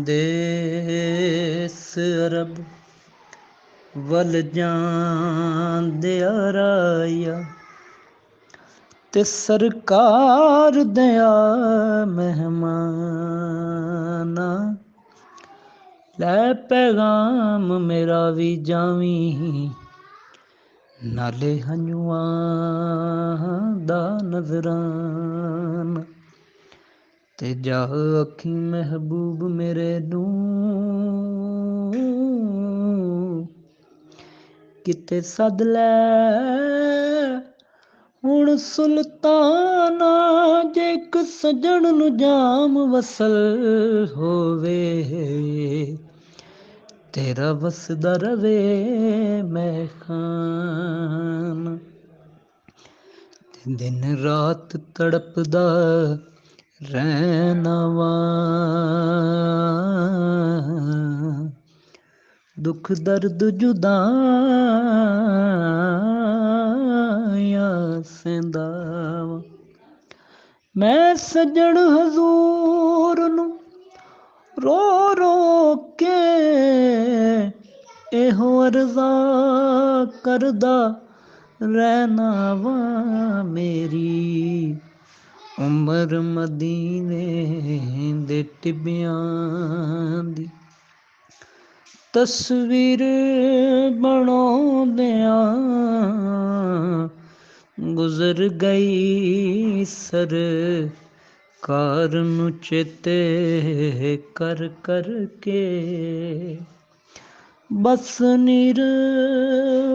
ਦੇਸ ਅਰਬ ਵੱਲ ਜਾਂਦਿਆ ਰਾਇਆ ਤੇ ਸਰਕਾਰ ਦਿਆ ਮਹਿਮਾਨਾ ਲੈ ਪੈਗਾਮ ਮੇਰਾ ਵੀ ਜਾਵੀਂ ਨਾਲੇ ਹੰਝੂਆਂ ਦਾ ਨਜ਼ਰਾਨਾ ਤੇ ਜਾ ਅੱਖੀ ਮਹਿਬੂਬ ਮੇਰੇ ਨੂੰ ਕਿਤੇ ਸੱਦ ਲੈ ਹੁਣ ਸੁਲਤਾਨਾ ਜੇ ਇੱਕ ਸਜਣ ਨੂੰ ਜਾਮ ਵਸਲ ਹੋਵੇ ਤੇਰਾ ਵਸਦਾ ਰਵੇ ਮੈਂ ਖਾਨ ਦਿਨ ਰਾਤ ਤੜਪਦਾ ਰਹਿਣਾ ਵਾਂ ਦੁੱਖ ਦਰਦ ਜੁਦਾਈਆਂ ਸਹਿੰਦਾ ਵਾਂ ਮੈਂ ਸੱਜਣ ਹਜ਼ੂਰ ਨੂੰ ਰੋ ਰੋ ਕੇ ਇਹੋ ਅਰਜ਼ਾ ਕਰਦਾ ਰਹਿਣਾ ਵਾਂ ਮੇਰੀ ਉਮਰ ਮਦੀਨੇ ਦੇ ਟਿੱਬਿਆਂ ਦੀ ਤਸਵੀਰ ਬਣਾਉਂਦਿਆਂ ਗੁਜ਼ਰ ਗਈ ਸਰਕਾਰ ਨੂੰ ਚੇਤੇ ਕਰ ਕਰ ਕੇ ਬਸ ਨੀਰ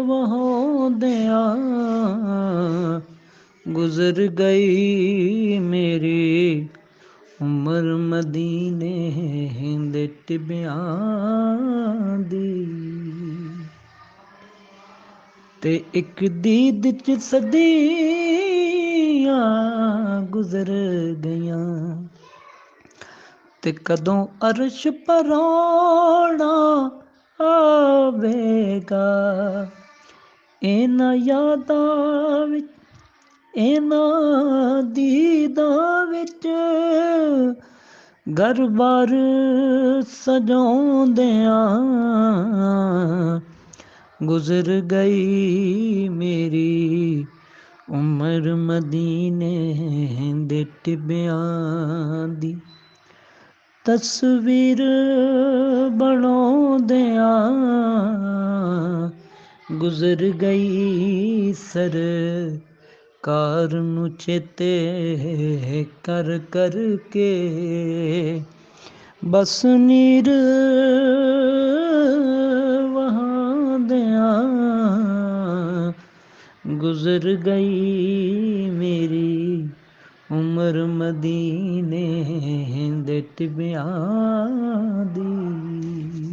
ਵਹਾਉਂਦਿਆਂ ਗੁਜ਼ਰ ਗਈ ਮੇਰੀ ਉਮਰ ਮਦੀਨੇ ਦੇ ਟਿੱਬਿਆਂ ਦੀ ਤੇ ਇੱਕ ਦੀਦ ਚ ਸਦੀਆਂ ਗੁਜ਼ਰ ਗਈਆਂ ਤੇ ਕਦੋਂ ਅਰਸ਼ ਪਰਾਉਣਾ ਆਵੇਗਾ ਇਹਨਾਂ ਯਾਦਾਂ ਵਿੱਚ ਇਹਨਾਂ ਦੀਦਾਂ ਵਿੱਚ ਘਰ-ਬਾਰ ਸਜਾਉਂਦਿਆਂ ਗੁਜ਼ਰ ਗਈ ਮੇਰੀ ਉਮਰ ਮਦੀਨੇ ਦੇ ਟਿੱਬਿਆਂ ਦੀ ਤਸਵੀਰ ਬਣਾਉਂਦਿਆਂ ਗੁਜ਼ਰ ਗਈ ਸਰਕਾਰ ਨੂੰ ਚੇਤੇ ਕਰ ਕਰ ਕੇ ਬਸ ਨੀਰ ਵਹਾਉਂਦਿਆਂ ਗੁਜ਼ਰ ਗਈ ਮੇਰੀ ਉਮਰ ਮਦੀਨੇ ਦੇ ਟਿੱਬਿਆਂ ਦੀ।